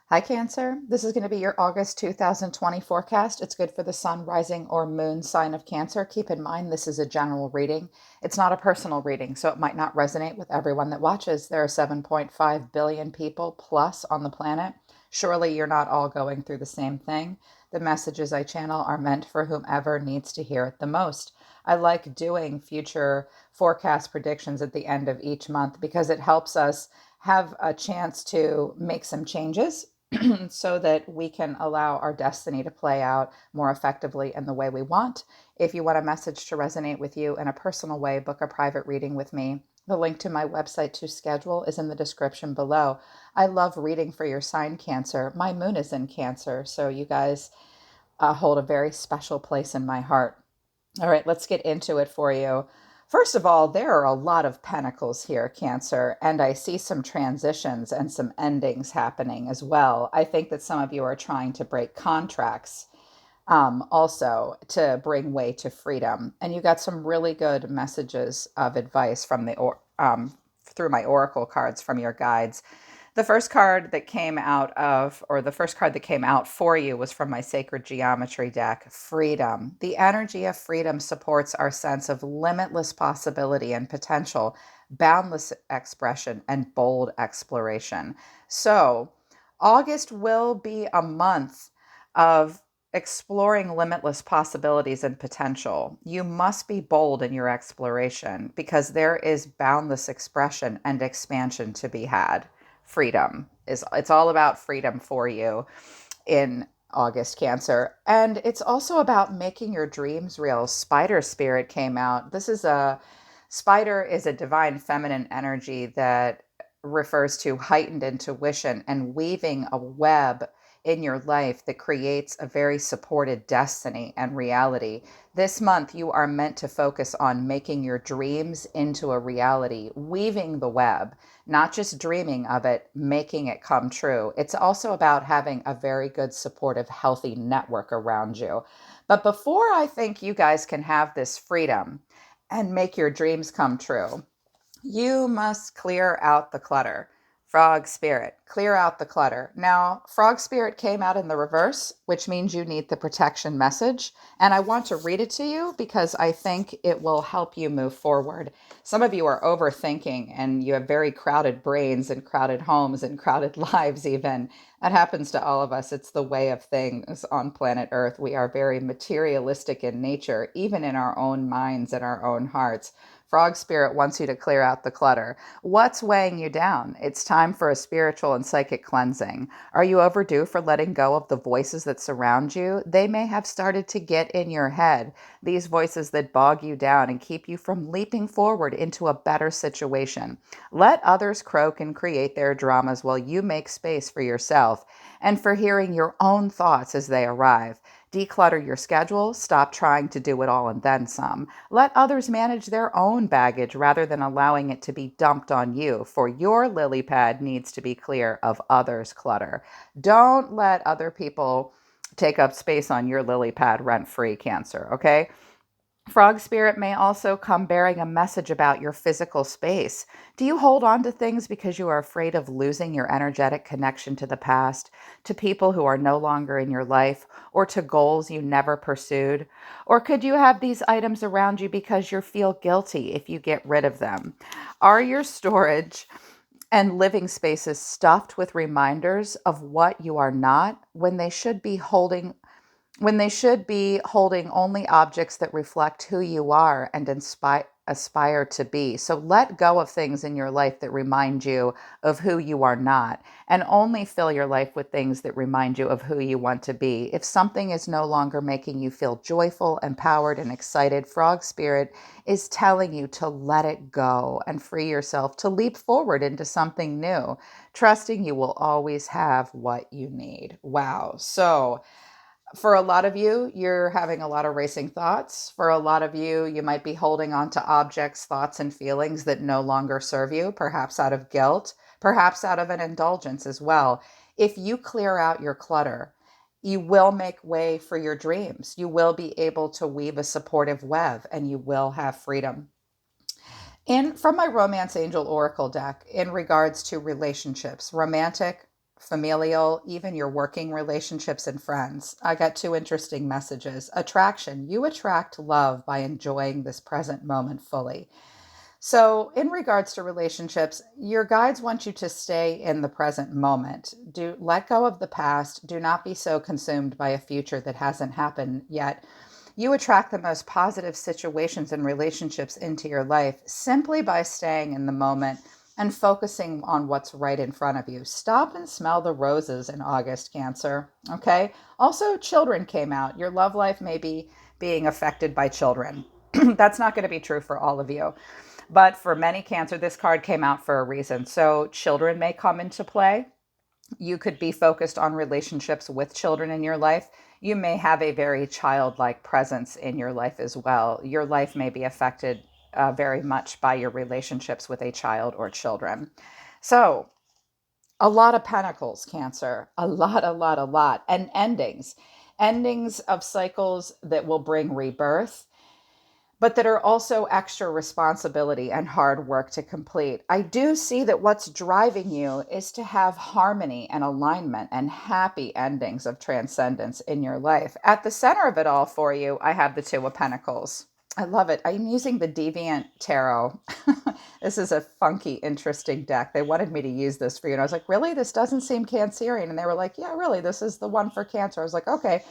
Hi, Cancer. This is going to be your August 2020 forecast. It's good for the sun, rising, or moon sign of Cancer. Keep in mind, this is a general reading. It's not a personal reading, so it might not resonate with everyone that watches. There are 7.5 billion people plus on the planet. Surely you're not all going through the same thing. The messages I channel are meant for whomever needs to hear it the most. I like doing future forecast predictions at the end of each month because it helps us have a chance to make some changes so that we can allow our destiny to play out more effectively in the way we want. If you want a message to resonate with you in a personal way, book a private reading with me. The link to my website to schedule is in the description below. I love reading for your sign, Cancer. My moon is in Cancer, so you guys hold a very special place in my heart. All right, let's get into it for you. First of all, there are a lot of pentacles here, Cancer, and I see some transitions and some endings happening as well. I think that some of you are trying to break contracts also to bring way to freedom. And you got some really good messages of advice from through my oracle cards from your guides. The first card that came out of, or the first card that came out for you was from my Sacred Geometry deck, Freedom. The energy of freedom supports our sense of limitless possibility and potential, boundless expression, and bold exploration. So, August will be a month of exploring limitless possibilities and potential. You must be bold in your exploration because there is boundless expression and expansion to be had. Freedom is it's all about freedom for you in August, Cancer. And it's also about making your dreams real. Spider spirit came out. This is a spider is a divine feminine energy that refers to heightened intuition and weaving a web in your life that creates a very supported destiny and reality. This month, you are meant to focus on making your dreams into a reality, weaving the web, not just dreaming of it, making it come true. It's also about having a very good, supportive, healthy network around you. But before I think you guys can have this freedom and make your dreams come true, you must clear out the clutter. Frog spirit, clear out the clutter. Now, frog spirit came out in the reverse, which means you need the protection message. And I want to read it to you because I think it will help you move forward. Some of you are overthinking and you have very crowded brains and crowded homes and crowded lives, even. That happens to all of us. It's the way of things on planet Earth. We are very materialistic in nature, even in our own minds and our own hearts. Frog Spirit wants you to clear out the clutter. What's weighing you down? It's time for a spiritual and psychic cleansing. Are you overdue for letting go of the voices that surround you? They may have started to get in your head, these voices that bog you down and keep you from leaping forward into a better situation. Let others croak and create their dramas while you make space for yourself and for hearing your own thoughts as they arrive. Declutter your schedule. Stop trying to do it all and then some. Let others manage their own baggage rather than allowing it to be dumped on you, for your lily pad needs to be clear of others' clutter. Don't let other people take up space on your lily pad rent free, Cancer, okay? Frog spirit may also come bearing a message about your physical space. Do you hold on to things because you are afraid of losing your energetic connection to the past, to people who are no longer in your life, or to goals you never pursued? Or could you have these items around you because you feel guilty if you get rid of them? Are your storage and living spaces stuffed with reminders of what you are not when they should be holding only objects that reflect who you are and aspire to be. So let go of things in your life that remind you of who you are not, and only fill your life with things that remind you of who you want to be. If something is no longer making you feel joyful, empowered, and excited, Frog Spirit is telling you to let it go and free yourself to leap forward into something new, trusting you will always have what you need. Wow. So, for a lot of you, you're having a lot of racing thoughts. For a lot of you, you might be holding on to objects, thoughts, and feelings that no longer serve you, perhaps out of guilt, perhaps out of an indulgence as well. If you clear out your clutter, you will make way for your dreams. You will be able to weave a supportive web and you will have freedom. In from my Romance Angel Oracle deck, in regards to relationships, romantic, familial, even your working relationships and friends. I got two interesting messages. Attraction. You attract love by enjoying this present moment fully. So, in regards to relationships, your guides want you to stay in the present moment. Do let go of the past. Do not be so consumed by a future that hasn't happened yet. You attract the most positive situations and relationships into your life simply by staying in the moment and focusing on what's right in front of you. Stop and smell the roses in August, Cancer. Okay? Also, children came out. Your love life may be being affected by children. That's not going to be true for all of you. But for many Cancer, this card came out for a reason. So children may come into play. You could be focused on relationships with children in your life. You may have a very childlike presence in your life as well. Your life may be affected very much by your relationships with a child or children. So, a lot of pentacles, Cancer. A lot, a lot, a lot. And endings. Endings of cycles that will bring rebirth, but that are also extra responsibility and hard work to complete. I do see that what's driving you is to have harmony and alignment and happy endings of transcendence in your life. At the center of it all for you, I have the Two of Pentacles. I love it. I'm using the Deviant Tarot. This is a funky, interesting deck. They wanted me to use this for you. And I was like, really? This doesn't seem Cancerian. And they were like, yeah, really, this is the one for Cancer. I was like, okay.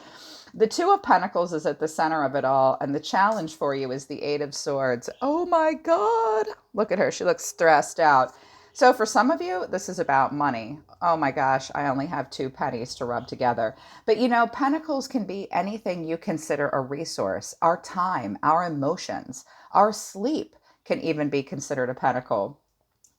The Two of Pentacles is at the center of it all, and the challenge for you is the Eight of Swords. Oh my God. Look at her. She looks stressed out. So for some of you, this is about money. Oh my gosh, I only have two pennies to rub together. But you know, pentacles can be anything you consider a resource. Our time, our emotions, our sleep can even be considered a pentacle.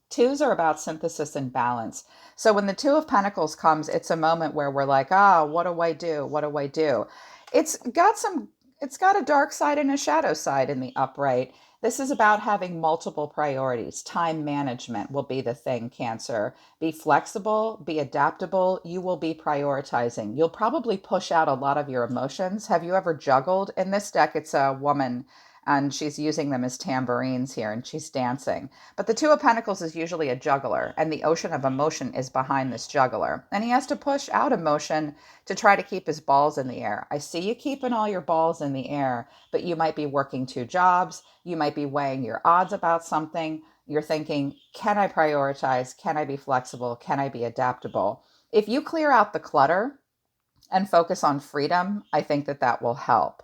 Twos are about synthesis and balance. So when the Two of Pentacles comes, it's a moment where we're like, what do I do? What do I do? It's got some, it's got a dark side and a shadow side in the upright. This is about having multiple priorities. Time management will be the thing, Cancer. Be flexible, be adaptable. You will be prioritizing. You'll probably push out a lot of your emotions. Have you ever juggled? In this deck, it's a woman and she's using them as tambourines here and she's dancing. But the Two of Pentacles is usually a juggler, and the ocean of emotion is behind this juggler. And he has to push out emotion to try to keep his balls in the air. I see you keeping all your balls in the air, but you might be working two jobs. You might be weighing your odds about something. You're thinking, can I prioritize? Can I be flexible? Can I be adaptable? If you clear out the clutter and focus on freedom, I think that that will help.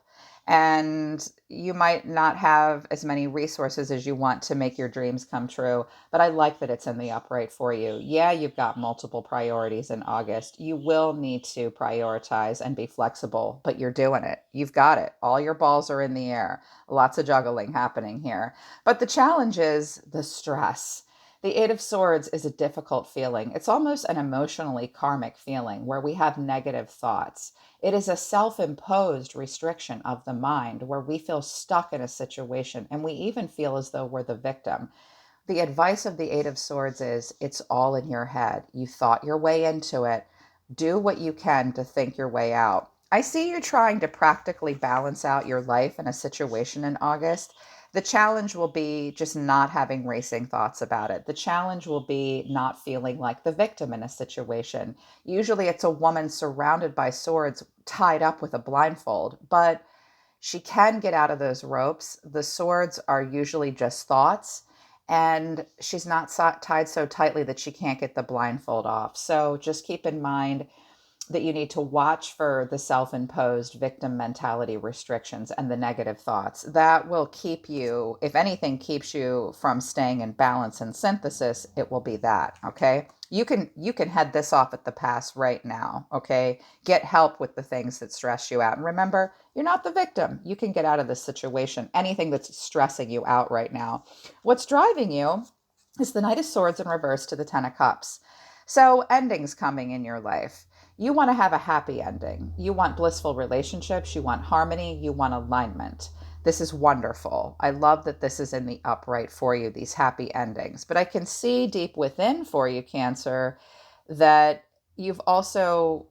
And you might not have as many resources as you want to make your dreams come true, but I like that it's in the upright for you. Yeah, you've got multiple priorities in August. You will need to prioritize and be flexible, but you're doing it. You've got it. All your balls are in the air. Lots of juggling happening here. But the challenge is the stress. The Eight of Swords is a difficult feeling. It's almost an emotionally karmic feeling where we have negative thoughts. It is a self imposed restriction of the mind where we feel stuck in a situation and we even feel as though we're the victim. The advice of the Eight of Swords is it's all in your head. You thought your way into it. Do what you can to think your way out. I see you trying to practically balance out your life in a situation in August. The challenge will be just not having racing thoughts about it. The challenge will be not feeling like the victim in a situation. Usually it's a woman surrounded by swords tied up with a blindfold, but she can get out of those ropes. The swords are usually just thoughts, and she's not tied so tightly that she can't get the blindfold off. So just keep in mind that you need to watch for the self-imposed victim mentality restrictions and the negative thoughts. That will keep you, if anything keeps you from staying in balance and synthesis, it will be that, okay? You can head this off at the pass right now, okay? Get help with the things that stress you out. And remember, you're not the victim. You can get out of this situation, anything that's stressing you out right now. What's driving you is the Knight of Swords in reverse to the Ten of Cups. So endings coming in your life. You want to have a happy ending. You want blissful relationships. You want harmony. You want alignment. This is wonderful. I love that this is in the upright for you, these happy endings. But I can see deep within for you, Cancer, that you've also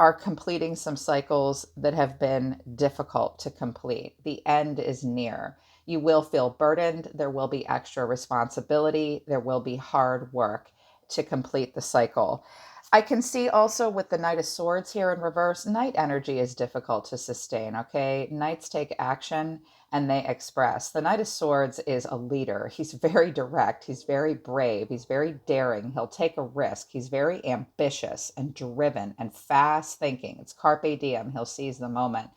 are completing some cycles that have been difficult to complete. The end is near. You will feel burdened. There will be extra responsibility. There will be hard work to complete the cycle. I can see also with the Knight of Swords here in reverse, Knight energy is difficult to sustain, okay? Knights take action and they express. The Knight of Swords is a leader. He's very direct, he's very brave, he's very daring, he'll take a risk, he's very ambitious and driven and fast thinking. It's carpe diem, he'll seize the moment.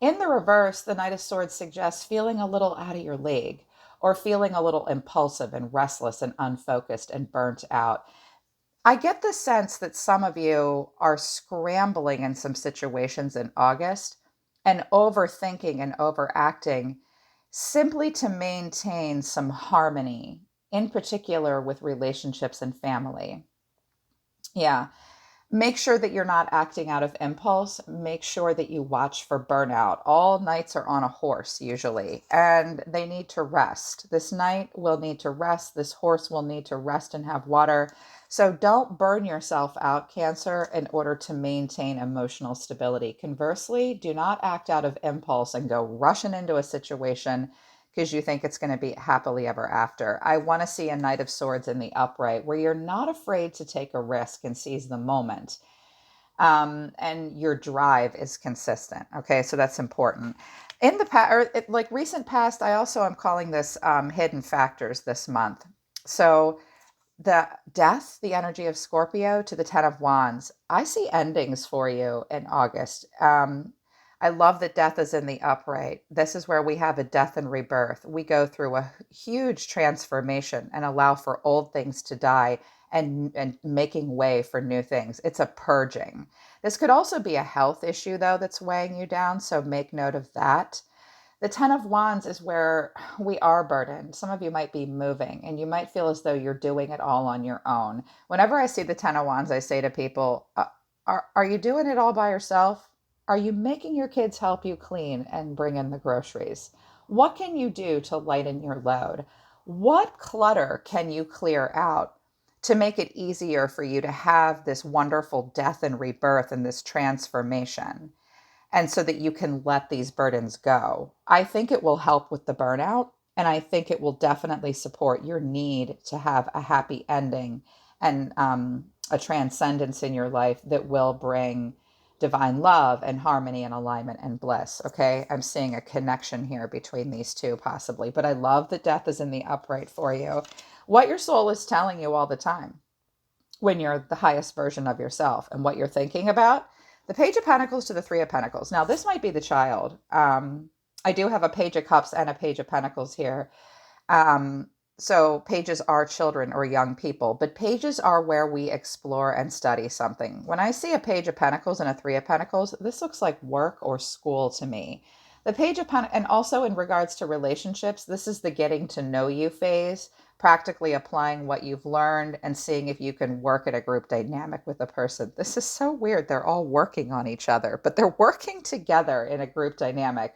In the reverse, the Knight of Swords suggests feeling a little out of your league or feeling a little impulsive and restless and unfocused and burnt out. I get the sense that some of you are scrambling in some situations in August and overthinking and overacting simply to maintain some harmony, in particular with relationships and family. Yeah. Make sure that you're not acting out of impulse. Make sure that you watch for burnout. All knights are on a horse usually, and they need to rest. This knight will need to rest. This horse will need to rest and have water. So don't burn yourself out, Cancer, in order to maintain emotional stability. Conversely, do not act out of impulse and go rushing into a situation because you think it's going to be happily ever after. I want to see a Knight of Swords in the upright where you're not afraid to take a risk and seize the moment. And your drive is consistent. Okay, so that's important. In the past, like recent past, I also am calling this hidden factors this month. So the death, the energy of Scorpio to the Ten of Wands. I see endings for you in August. I love that death is in the upright. This is where we have a death and rebirth. We go through a huge transformation and allow for old things to die and making way for new things. It's a purging. This could also be a health issue, though, that's weighing you down. So make note of that. The Ten of Wands is where we are burdened. Some of you might be moving and you might feel as though you're doing it all on your own. Whenever I see the Ten of Wands, I say to people, are you doing it all by yourself? Are you making your kids help you clean and bring in the groceries? What can you do to lighten your load? What clutter can you clear out to make it easier for you to have this wonderful death and rebirth and this transformation? And so that you can let these burdens go. I think it will help with the burnout, and I think it will definitely support your need to have a happy ending and a transcendence in your life that will bring divine love and harmony and alignment and bliss. Okay, I'm seeing a connection here between these two possibly, but I love that death is in the upright for you. What your soul is telling you all the time when you're the highest version of yourself and what you're thinking about. The Page of Pentacles to the Three of Pentacles. Now, this might be the child. I do have a Page of Cups and a Page of Pentacles here. So pages are children or young people, but pages are where we explore and study something. When I see a Page of Pentacles and a Three of Pentacles, this looks like work or school to me. The Page of Pentacles, and also in regards to relationships, this is the getting to know you phase, practically applying what you've learned and seeing if you can work at a group dynamic with a person. This is so weird. They're all working on each other, but they're working together in a group dynamic.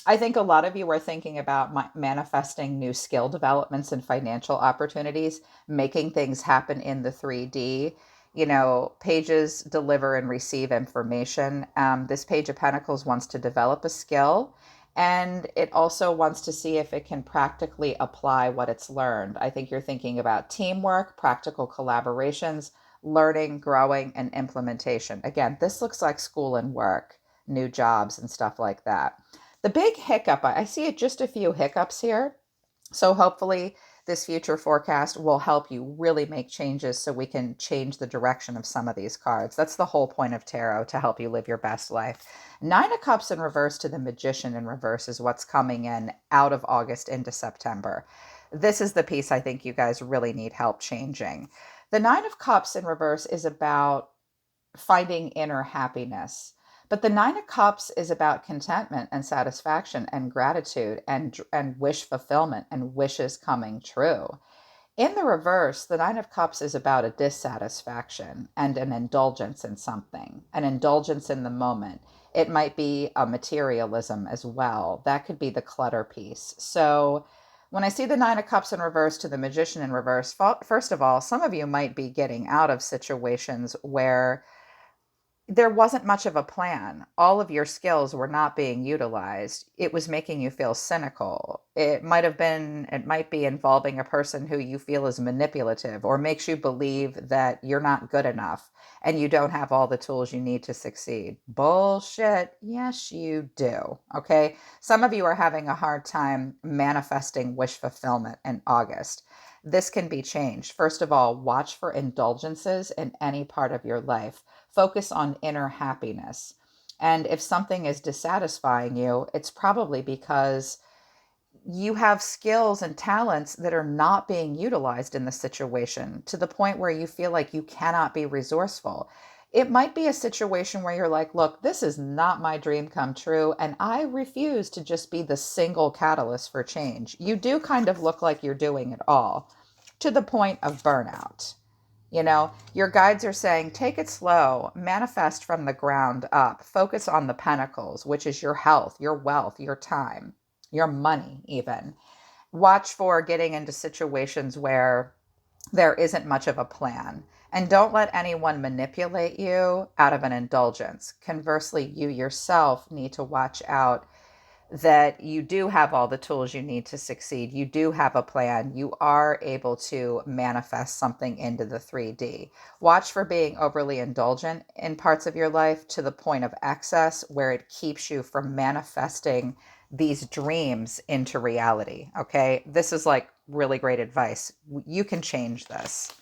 I think a lot of you are thinking about manifesting new skill developments and financial opportunities, making things happen in the 3D. You know, pages deliver and receive information. This Page of Pentacles wants to develop a skill, and it also wants to see if it can practically apply what it's learned. I think you're thinking about teamwork, practical collaborations, learning, growing, and implementation. Again, this looks like school and work, new jobs, and stuff like that. The big hiccup, I see it just a few hiccups here. So hopefully this future forecast will help you really make changes so we can change the direction of some of these cards. That's the whole point of tarot, to help you live your best life. Nine of Cups in reverse to the Magician in reverse is what's coming in out of August into September. This is the piece I think you guys really need help changing. The Nine of Cups in reverse is about finding inner happiness. But the Nine of Cups is about contentment and satisfaction and gratitude and wish fulfillment and wishes coming true. In the reverse, the Nine of Cups is about a dissatisfaction and an indulgence in something, an indulgence in the moment. It might be a materialism as well. That could be the clutter piece. So when I see the Nine of Cups in reverse to the Magician in reverse, first of all, some of you might be getting out of situations where there wasn't much of a plan. All of your skills were not being utilized. It was making you feel cynical. It might be involving a person who you feel is manipulative or makes you believe that you're not good enough and you don't have all the tools you need to succeed. Bullshit. Yes, you do. Okay. Some of you are having a hard time manifesting wish fulfillment in August. This can be changed. First of all, watch for indulgences in any part of your life. Focus on inner happiness. And if something is dissatisfying you, it's probably because you have skills and talents that are not being utilized in the situation to the point where you feel like you cannot be resourceful. It might be a situation where you're like, look, this is not my dream come true, and I refuse to just be the single catalyst for change. You do kind of look like you're doing it all to the point of burnout. Your guides are saying take it slow, manifest from the ground up, focus on the pentacles, which is your health, your wealth, your time, your money, even. Watch for getting into situations where there isn't much of a plan. And don't let anyone manipulate you out of an indulgence. Conversely, you yourself need to watch out that you do have all the tools you need to succeed. You do have a plan. You are able to manifest something into the 3D. Watch for being overly indulgent in parts of your life to the point of excess where it keeps you from manifesting these dreams into reality. Okay. This is like really great advice. You can change this.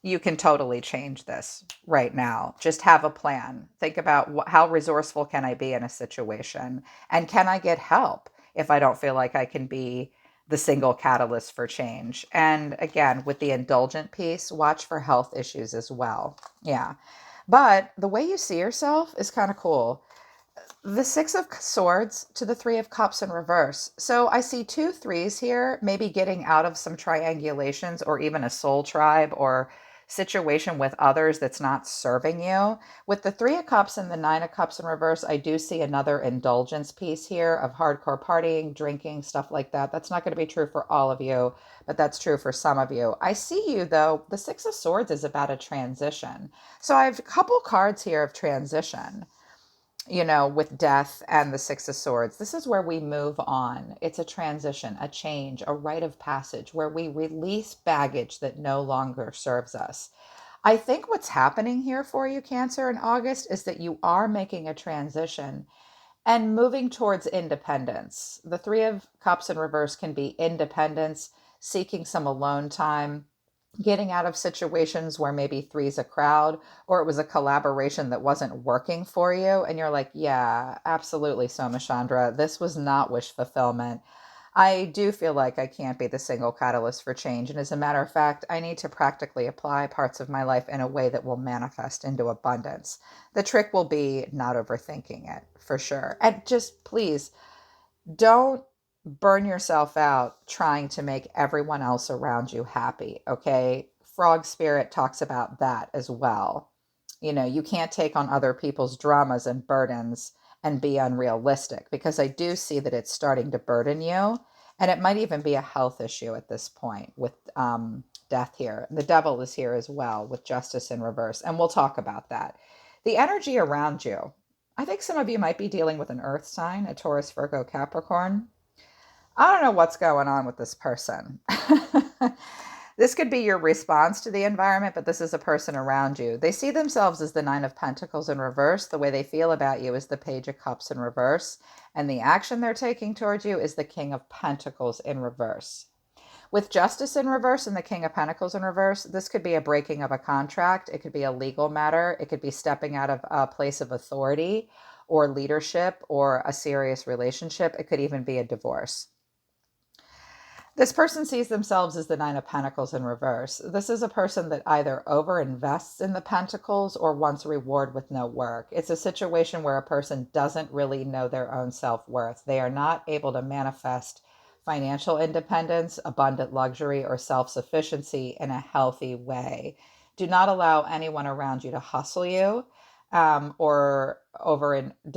You can totally change this right now. Just have a plan. Think about how resourceful can I be in a situation? And can I get help if I don't feel like I can be the single catalyst for change? And again, with the indulgent piece, watch for health issues as well. Yeah. But the way you see yourself is kind of cool. The Six of Swords to the Three of Cups in reverse. So I see two threes here, maybe getting out of some triangulations or even a soul tribe or situation with others that's not serving you. With the Three of Cups and the Nine of Cups in reverse, I do see another indulgence piece here of hardcore partying, drinking, stuff like that. That's not going to be true for all of you, but that's true for some of you. I see you, though. The Six of Swords is about a transition. So I have a couple cards here of transition, with death and the Six of Swords. This is where we move on. It's a transition, a change, a rite of passage where we release baggage that no longer serves us. I think what's happening here for you, Cancer, in August is that you are making a transition and moving towards independence. The Three of Cups in reverse can be independence, seeking some alone time, getting out of situations where maybe three's a crowd or it was a collaboration that wasn't working for you. And you're like, yeah, absolutely, Soma Chandra. This was not wish fulfillment. I do feel like I can't be the single catalyst for change. And as a matter of fact, I need to practically apply parts of my life in a way that will manifest into abundance. The trick will be not overthinking it, for sure. And just please don't burn yourself out trying to make everyone else around you happy, okay? Frog Spirit talks about that as well. You can't take on other people's dramas and burdens and be unrealistic, because I do see that it's starting to burden you. And it might even be a health issue at this point with death here. The devil is here as well with justice in reverse. And we'll talk about that. The energy around you. I think some of you might be dealing with an earth sign, a Taurus, Virgo, Capricorn. I don't know what's going on with this person. This could be your response to the environment, but this is a person around you. They see themselves as the Nine of Pentacles in reverse. The way they feel about you is the Page of Cups in reverse. And the action they're taking towards you is the King of Pentacles in reverse. With Justice in reverse and the King of Pentacles in reverse, this could be a breaking of a contract. It could be a legal matter. It could be stepping out of a place of authority or leadership or a serious relationship. It could even be a divorce. This person sees themselves as the Nine of Pentacles in reverse. This is a person that either overinvests in the pentacles or wants a reward with no work. It's a situation where a person doesn't really know their own self-worth. They are not able to manifest financial independence, abundant luxury, or self-sufficiency in a healthy way. Do not allow anyone around you to hustle you, do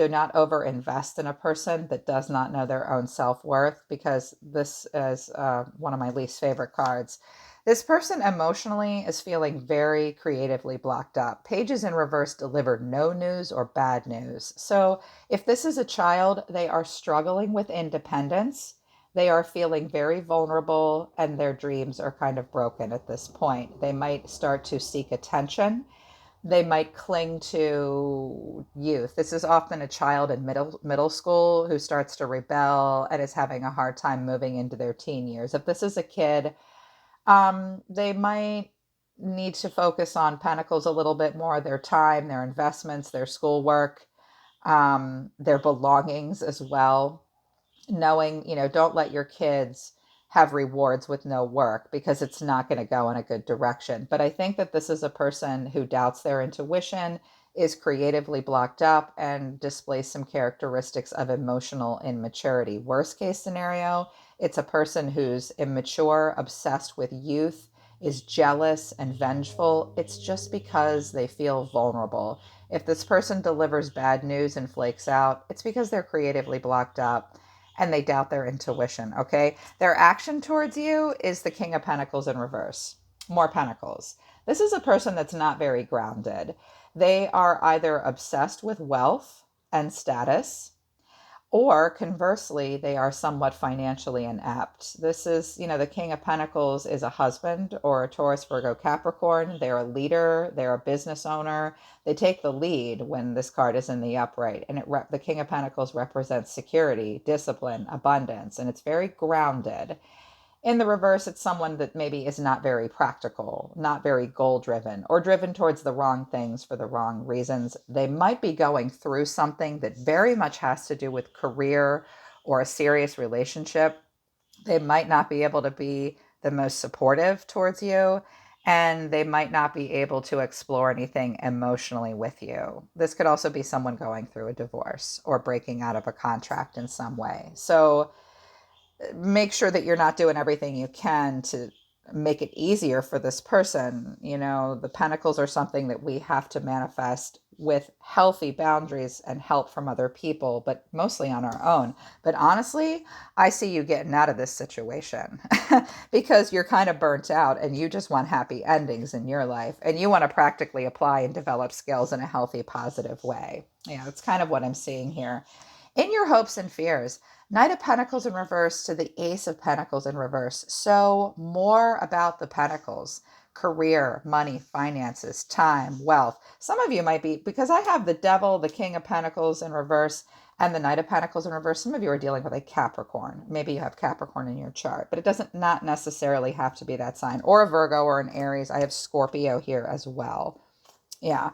not over invest in a person that does not know their own self-worth, because this is one of my least favorite cards. This person emotionally is feeling very creatively blocked up. Pages in reverse deliver no news or bad news. So, if this is a child, they are struggling with independence. They are feeling very vulnerable, and their dreams are kind of broken at this point. They might start to seek attention. They might cling to youth. This is often a child in middle school who starts to rebel and is having a hard time moving into their teen years. If this is a kid, they might need to focus on Pentacles a little bit more, their time, their investments, their schoolwork, their belongings as well. Knowing, don't let your kids have rewards with no work because it's not going to go in a good direction. But I think that this is a person who doubts their intuition, is creatively blocked up, and displays some characteristics of emotional immaturity. Worst case scenario, it's a person who's immature, obsessed with youth, is jealous and vengeful. It's just because they feel vulnerable. If this person delivers bad news and flakes out, it's because they're creatively blocked up and they doubt their intuition, okay? Their action towards you is the King of Pentacles in reverse. More Pentacles. This is a person that's not very grounded. They are either obsessed with wealth and status, or conversely, they are somewhat financially inept. This is, the King of Pentacles is a husband or a Taurus, Virgo, Capricorn. They're a leader, they're a business owner. They take the lead when this card is in the upright. And the King of Pentacles represents security, discipline, abundance, and it's very grounded. In the reverse, it's someone that maybe is not very practical, not very goal driven, or driven towards the wrong things for the wrong reasons. They might be going through something that very much has to do with career or a serious relationship. They might not be able to be the most supportive towards you, and they might not be able to explore anything emotionally with you. This could also be someone going through a divorce or breaking out of a contract in some way. So, make sure that you're not doing everything you can to make it easier for this person. The pentacles are something that we have to manifest with healthy boundaries and help from other people, but mostly on our own. But honestly, I see you getting out of this situation because you're kind of burnt out and you just want happy endings in your life and you want to practically apply and develop skills in a healthy, positive way. Yeah, that's kind of what I'm seeing here. In your hopes and fears, Knight of Pentacles in reverse to the Ace of Pentacles in reverse. So, more about the Pentacles: career, money, finances, time, wealth. Some of you might be, because I have the Devil, the King of Pentacles in reverse, and the Knight of Pentacles in reverse. Some of you are dealing with a Capricorn. Maybe you have Capricorn in your chart, but it doesn't not necessarily have to be that sign, or a Virgo or an Aries. I have Scorpio here as well. Yeah.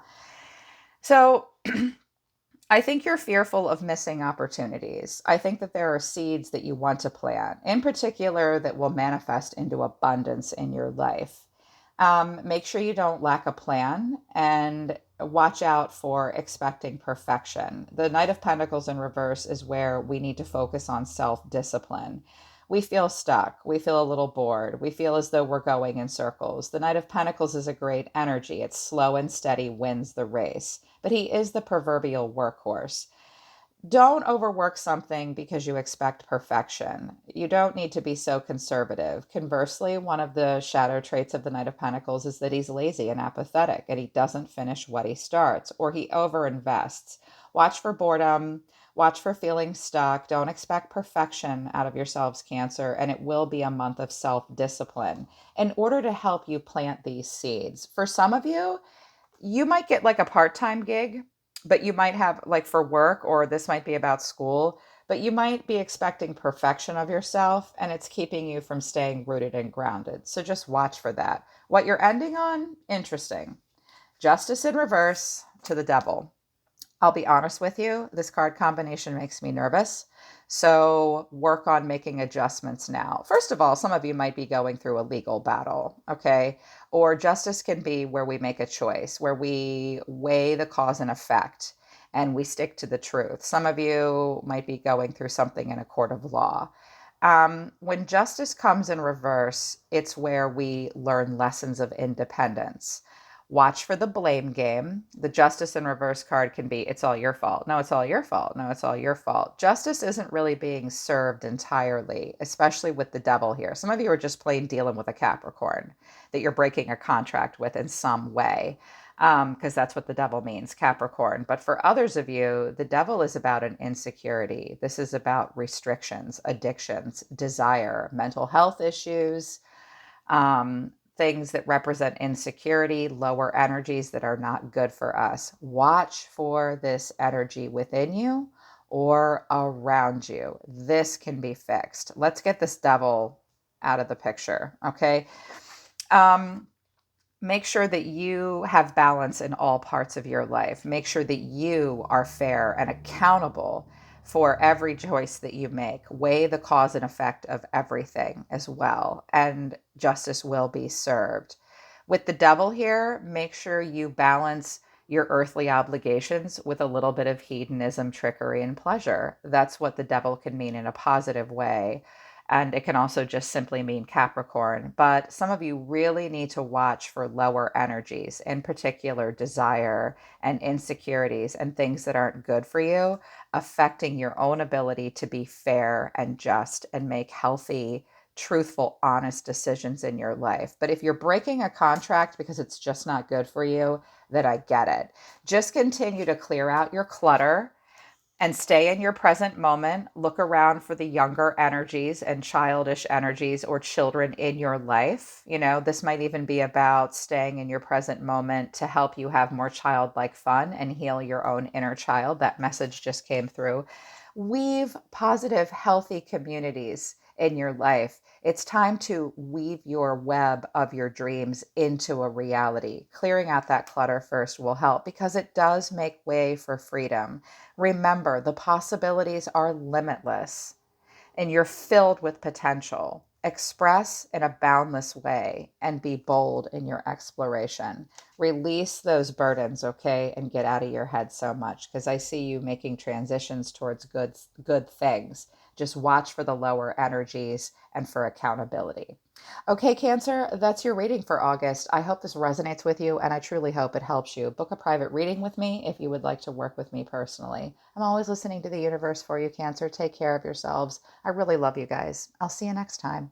So, I think you're fearful of missing opportunities. I think that there are seeds that you want to plant, in particular, that will manifest into abundance in your life. Make sure you don't lack a plan and watch out for expecting perfection. The Knight of Pentacles in reverse is where we need to focus on self discipline. We feel stuck. We feel a little bored. We feel as though we're going in circles. The Knight of Pentacles is a great energy. It's slow and steady wins the race, but he is the proverbial workhorse. Don't overwork something because you expect perfection. You don't need to be so conservative. Conversely, one of the shadow traits of the Knight of Pentacles is that he's lazy and apathetic and he doesn't finish what he starts, or he overinvests. Watch for boredom. Watch for feeling stuck. Don't expect perfection out of yourselves, Cancer, and it will be a month of self discipline in order to help you plant these seeds. For some of you, you might get like a part-time gig, but you might have like for work, or this might be about school, but you might be expecting perfection of yourself and it's keeping you from staying rooted and grounded. So just watch for that. What you're ending on, interesting. Justice in reverse to the Devil. I'll be honest with you, this card combination makes me nervous. So work on making adjustments now. First of all, some of you might be going through a legal battle, okay? Or justice can be where we make a choice, where we weigh the cause and effect and we stick to the truth. Some of you might be going through something in a court of law. When justice comes in reverse, it's where we learn lessons of independence. Watch for the blame game. The justice in reverse card can be, it's all your fault. No, it's all your fault. No, it's all your fault. Justice isn't really being served entirely, especially with the devil here. Some of you are just plain dealing with a Capricorn that you're breaking a contract with in some way, because that's what the devil means, Capricorn. But for others of you, the devil is about an insecurity. This is about restrictions, addictions, desire, mental health issues, things that represent insecurity, lower energies that are not good for us. Watch for this energy within you or around you. This can be fixed. Let's get this devil out of the picture, okay? Um, Make sure that you have balance in all parts of your life. Make sure that you are fair and accountable for every choice that you make. Weigh the cause and effect of everything as well, and justice will be served. With the devil here, make sure you balance your earthly obligations with a little bit of hedonism, trickery, and pleasure. That's what the devil can mean in a positive way. And it can also just simply mean Capricorn. But some of you really need to watch for lower energies, in particular desire and insecurities and things that aren't good for you, affecting your own ability to be fair and just and make healthy, truthful, honest decisions in your life. But if you're breaking a contract because it's just not good for you, then I get it. Just continue to clear out your clutter and stay in your present moment. Look around for the younger energies and childish energies or children in your life. You know, this might even be about staying in your present moment to help you have more childlike fun and heal your own inner child. That message just came through. Weave positive, healthy communities in your life. It's time to weave your web of your dreams into a reality. Clearing out that clutter first will help because it does make way for freedom. Remember, the possibilities are limitless and you're filled with potential. Express in a boundless way and be bold in your exploration. Release those burdens, okay, and get out of your head so much because I see you making transitions towards good things. Just watch for the lower energies and for accountability. Okay, Cancer, that's your reading for August. I hope this resonates with you and I truly hope it helps you. Book a private reading with me if you would like to work with me personally. I'm always listening to the universe for you, Cancer. Take care of yourselves. I really love you guys. I'll see you next time.